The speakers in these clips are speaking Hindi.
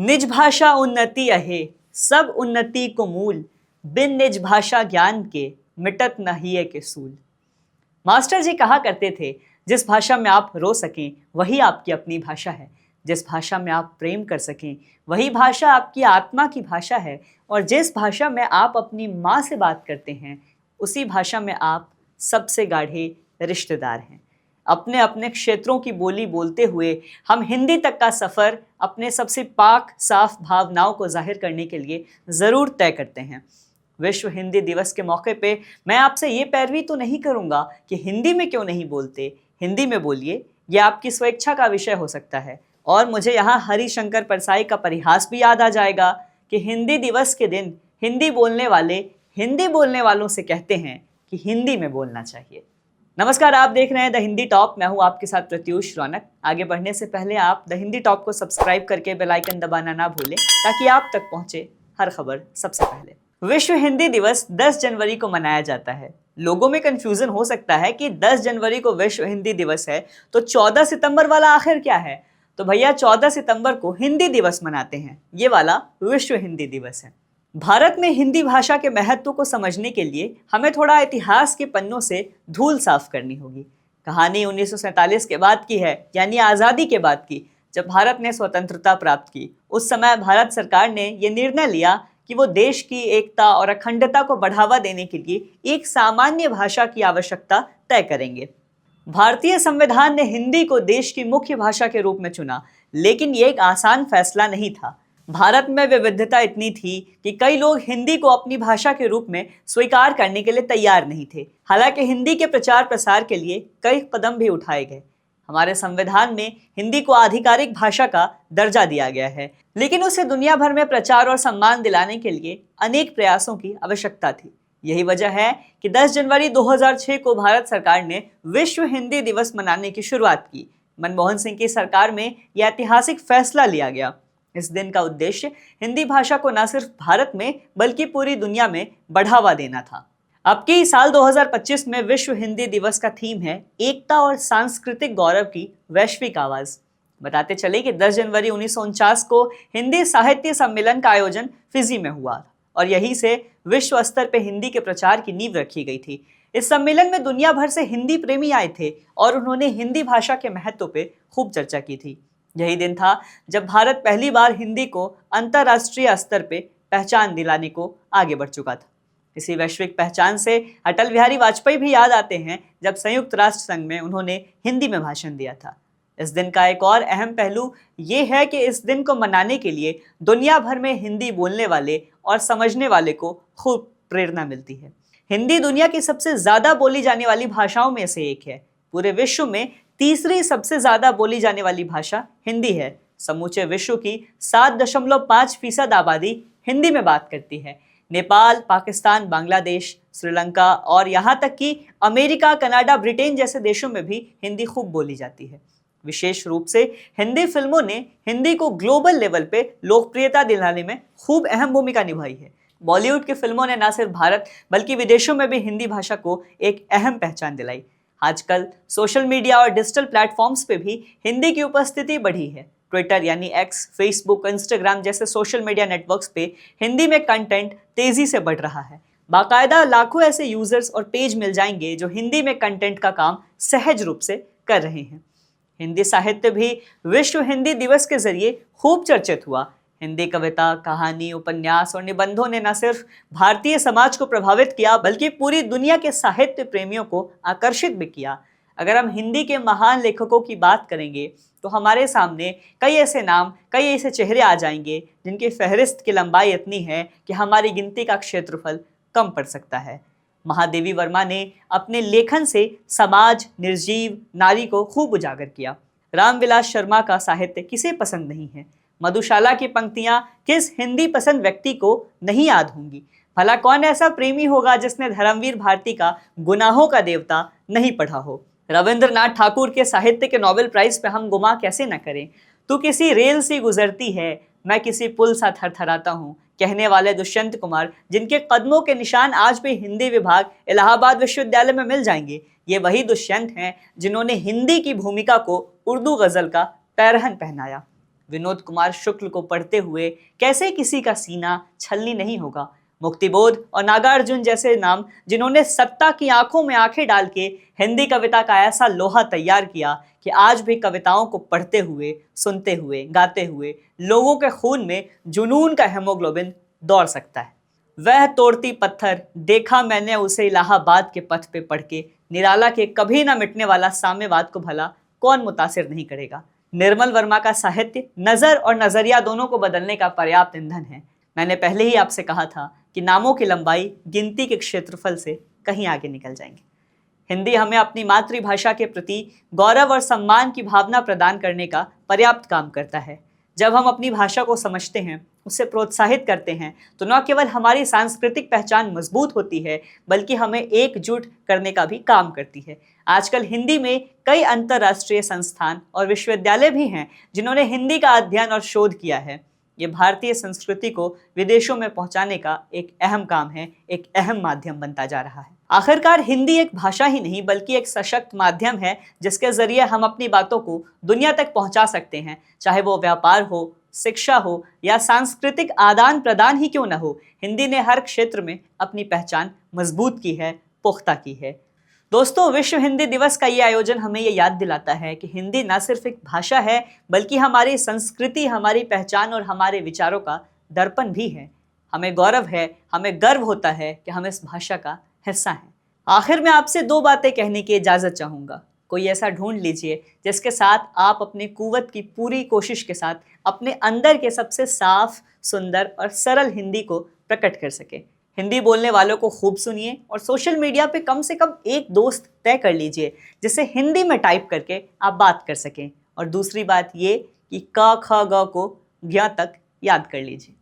निज भाषा उन्नति अहे, सब उन्नति को मूल, बिन निज भाषा ज्ञान के मिटत न हिय के सूल। मास्टर जी कहा करते थे, जिस भाषा में आप रो सकें वही आपकी अपनी भाषा है, जिस भाषा में आप प्रेम कर सकें वही भाषा आपकी आत्मा की भाषा है, और जिस भाषा में आप अपनी माँ से बात करते हैं उसी भाषा में आप सबसे गाढ़े रिश्तेदार हैं। अपने अपने क्षेत्रों की बोली बोलते हुए हम हिंदी तक का सफ़र अपने सबसे पाक साफ भावनाओं को जाहिर करने के लिए ज़रूर तय करते हैं। विश्व हिंदी दिवस के मौके पे मैं आपसे ये पैरवी तो नहीं करूँगा कि हिंदी में क्यों नहीं बोलते, हिंदी में बोलिए, ये आपकी स्वेच्छा का विषय हो सकता है। और मुझे यहाँ हरिशंकर परसाई का परिहास भी याद आ जाएगा कि हिंदी दिवस के दिन हिंदी बोलने वालों से कहते हैं कि हिंदी में बोलना चाहिए। नमस्कार, आप देख रहे हैं द हिंदी टॉप। मैं हूं आपके साथ प्रत्युष रौनक। आगे बढ़ने से पहले आप द हिंदी टॉप को सब्सक्राइब करके बेल आइकन दबाना ना भूलें ताकि आप तक पहुंचे हर खबर सबसे पहले। विश्व हिंदी दिवस 10 जनवरी को मनाया जाता है। लोगों में कंफ्यूजन हो सकता है कि 10 जनवरी को विश्व हिंदी दिवस है तो 14 सितंबर वाला आखिर क्या है। तो भैया 14 सितंबर को हिंदी दिवस मनाते हैं, ये वाला विश्व हिंदी दिवस है। भारत में हिंदी भाषा के महत्व को समझने के लिए हमें थोड़ा इतिहास के पन्नों से धूल साफ करनी होगी। कहानी 1947 के बाद की है, यानी आज़ादी के बाद की, जब भारत ने स्वतंत्रता प्राप्त की। उस समय भारत सरकार ने यह निर्णय लिया कि वो देश की एकता और अखंडता को बढ़ावा देने के लिए एक सामान्य भाषा की आवश्यकता तय करेंगे। भारतीय संविधान ने हिंदी को देश की मुख्य भाषा के रूप में चुना, लेकिन ये एक आसान फैसला नहीं था। भारत में विविधता इतनी थी कि कई लोग हिंदी को अपनी भाषा के रूप में स्वीकार करने के लिए तैयार नहीं थे। हालांकि हिंदी के प्रचार प्रसार के लिए कई कदम भी उठाए गए। हमारे संविधान में हिंदी को आधिकारिक भाषा का दर्जा दिया गया है, लेकिन उसे दुनिया भर में प्रचार और सम्मान दिलाने के लिए अनेक प्रयासों की आवश्यकता थी। यही वजह है कि 10 जनवरी 2006 को भारत सरकार ने विश्व हिंदी दिवस मनाने की शुरुआत की। मनमोहन सिंह की सरकार में यह ऐतिहासिक फैसला लिया गया। इस दिन का उद्देश्य हिंदी भाषा को न सिर्फ भारत में बल्कि पूरी दुनिया में बढ़ावा देना था। अब के साल 2025 में विश्व हिंदी दिवस का थीम है एकता और सांस्कृतिक गौरव की वैश्विक आवाज। बताते चले कि 10 जनवरी 1949 को हिंदी साहित्य सम्मेलन का आयोजन फिजी में हुआ और यहीं से विश्व स्तर पर हिंदी के प्रचार की नींव रखी गई थी। इस सम्मेलन में दुनिया भर से हिंदी प्रेमी आए थे और उन्होंने हिंदी भाषा के महत्व पे खूब चर्चा की थी। यही दिन था जब भारत पहली बार हिंदी को अंतर्राष्ट्रीय स्तर पे पहचान दिलाने को आगे बढ़ चुका था। इसी वैश्विक पहचान से अटल बिहारी वाजपेयी भी याद आते हैं, जब संयुक्त राष्ट्र संघ में उन्होंने हिंदी में भाषण दिया था। इस दिन का एक और अहम पहलू ये है कि इस दिन को मनाने के लिए दुनिया भर में हिंदी बोलने वाले और समझने वाले को खूब प्रेरणा मिलती है। हिंदी दुनिया की सबसे ज्यादा बोली जाने वाली भाषाओं में से एक है। पूरे विश्व में तीसरी सबसे ज्यादा बोली जाने वाली भाषा हिंदी है। समूचे विश्व की 7.5% आबादी हिंदी में बात करती है। नेपाल, पाकिस्तान, बांग्लादेश, श्रीलंका और यहाँ तक कि अमेरिका, कनाडा, ब्रिटेन जैसे देशों में भी हिंदी खूब बोली जाती है। विशेष रूप से हिंदी फिल्मों ने हिंदी को ग्लोबल लेवल पे लोकप्रियता दिलाने में खूब अहम भूमिका निभाई है। बॉलीवुड की फिल्मों ने न सिर्फ भारत बल्कि विदेशों में भी हिंदी भाषा को एक अहम पहचान दिलाई। आजकल सोशल मीडिया और डिजिटल प्लेटफॉर्म्स पे भी हिंदी की उपस्थिति बढ़ी है। ट्विटर यानी एक्स, फेसबुक, इंस्टाग्राम जैसे सोशल मीडिया नेटवर्क्स पे हिंदी में कंटेंट तेजी से बढ़ रहा है। बाकायदा लाखों ऐसे यूजर्स और पेज मिल जाएंगे जो हिंदी में कंटेंट का काम सहज रूप से कर रहे हैं। हिंदी साहित्य भी विश्व हिंदी दिवस के जरिए खूब चर्चित हुआ। हिंदी कविता, कहानी, उपन्यास और निबंधों ने न सिर्फ भारतीय समाज को प्रभावित किया बल्कि पूरी दुनिया के साहित्य प्रेमियों को आकर्षित भी किया। अगर हम हिंदी के महान लेखकों की बात करेंगे तो हमारे सामने कई ऐसे नाम, कई ऐसे चेहरे आ जाएंगे जिनकी फहरिस्त की लंबाई इतनी है कि हमारी गिनती का क्षेत्रफल कम पड़ सकता है। महादेवी वर्मा ने अपने लेखन से समाज, निर्जीव, नारी को खूब उजागर किया। रामविलास शर्मा का साहित्य किसे पसंद नहीं है। मधुशाला की पंक्तियां किस हिंदी पसंद व्यक्ति को नहीं याद होंगी। भला कौन ऐसा प्रेमी होगा जिसने धर्मवीर भारती का गुनाहों का देवता नहीं पढ़ा हो। रविंद्रनाथ ठाकुर के साहित्य के नोबेल प्राइज पे हम गुमा कैसे न करें। तू किसी रेल सी गुजरती है, मैं किसी पुल सा थरथराता हूँ, कहने वाले दुष्यंत कुमार, जिनके कदमों के निशान आज भी हिंदी विभाग इलाहाबाद विश्वविद्यालय में मिल जाएंगे। ये वही दुष्यंत हैं जिन्होंने हिंदी की भूमिका को उर्दू गजल का पैरहन पहनाया। विनोद कुमार शुक्ल को पढ़ते हुए कैसे किसी का सीना छलनी नहीं होगा। मुक्तिबोध और नागार्जुन जैसे नाम जिन्होंने सत्ता की आंखों में आंखें डाल के हिंदी कविता का ऐसा लोहा तैयार किया कि आज भी कविताओं को पढ़ते हुए, सुनते हुए, गाते हुए लोगों के खून में जुनून का हेमोग्लोबिन दौड़ सकता है। वह तोड़ती पत्थर देखा मैंने उसे इलाहाबाद के पथ पे पढ़ के, निराला के कभी ना मिटने वाला साम्यवाद को भला कौन मुतासिर नहीं करेगा। निर्मल वर्मा का साहित्य नजर और नजरिया दोनों को बदलने का पर्याप्त ईंधन है। मैंने पहले ही आपसे कहा था कि नामों की लंबाई गिनती के क्षेत्रफल से कहीं आगे निकल जाएंगे। हिंदी हमें अपनी मातृभाषा के प्रति गौरव और सम्मान की भावना प्रदान करने का पर्याप्त काम करता है। जब हम अपनी भाषा को समझते हैं, उसे प्रोत्साहित करते हैं, तो न केवल हमारी सांस्कृतिक पहचान मजबूत होती है, बल्कि हमें एकजुट करने का भी काम करती है। आजकल हिंदी में कई अंतर्राष्ट्रीय संस्थान और विश्वविद्यालय भी हैं जिन्होंने हिंदी का अध्ययन और शोध किया है। ये भारतीय संस्कृति को विदेशों में पहुंचाने का एक अहम काम है, एक अहम माध्यम बनता जा रहा है। आखिरकार हिंदी एक भाषा ही नहीं बल्कि एक सशक्त माध्यम है जिसके जरिए हम अपनी बातों को दुनिया तक पहुंचा सकते हैं, चाहे वो व्यापार हो, शिक्षा हो या सांस्कृतिक आदान प्रदान ही क्यों न हो। हिंदी ने हर क्षेत्र में अपनी पहचान मजबूत की है, पुख्ता की है। दोस्तों, विश्व हिंदी दिवस का ये आयोजन हमें ये याद दिलाता है कि हिंदी न सिर्फ एक भाषा है बल्कि हमारी संस्कृति, हमारी पहचान और हमारे विचारों का दर्पण भी है। हमें गौरव है, हमें गर्व होता है कि हम इस भाषा का हिस्सा हैं। आखिर में आपसे दो बातें कहने की इजाजत चाहूंगा। कोई ऐसा ढूंढ लीजिए जिसके साथ आप अपने कुव्वत की पूरी कोशिश के साथ अपने अंदर के सबसे साफ, सुंदर और सरल हिंदी को प्रकट कर सके। हिंदी बोलने वालों को खूब सुनिए और सोशल मीडिया पे कम से कम एक दोस्त तय कर लीजिए जिसे हिंदी में टाइप करके आप बात कर सकें। और दूसरी बात ये कि क ख ग को ज्ञ तक याद कर लीजिए।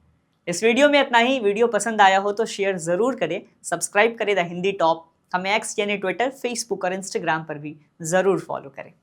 इस वीडियो में इतना ही। वीडियो पसंद आया हो तो शेयर ज़रूर करें, सब्सक्राइब करें द हिंदी टॉप। हमें एक्स यानी ट्विटर, फेसबुक और इंस्टाग्राम पर भी ज़रूर फॉलो करें।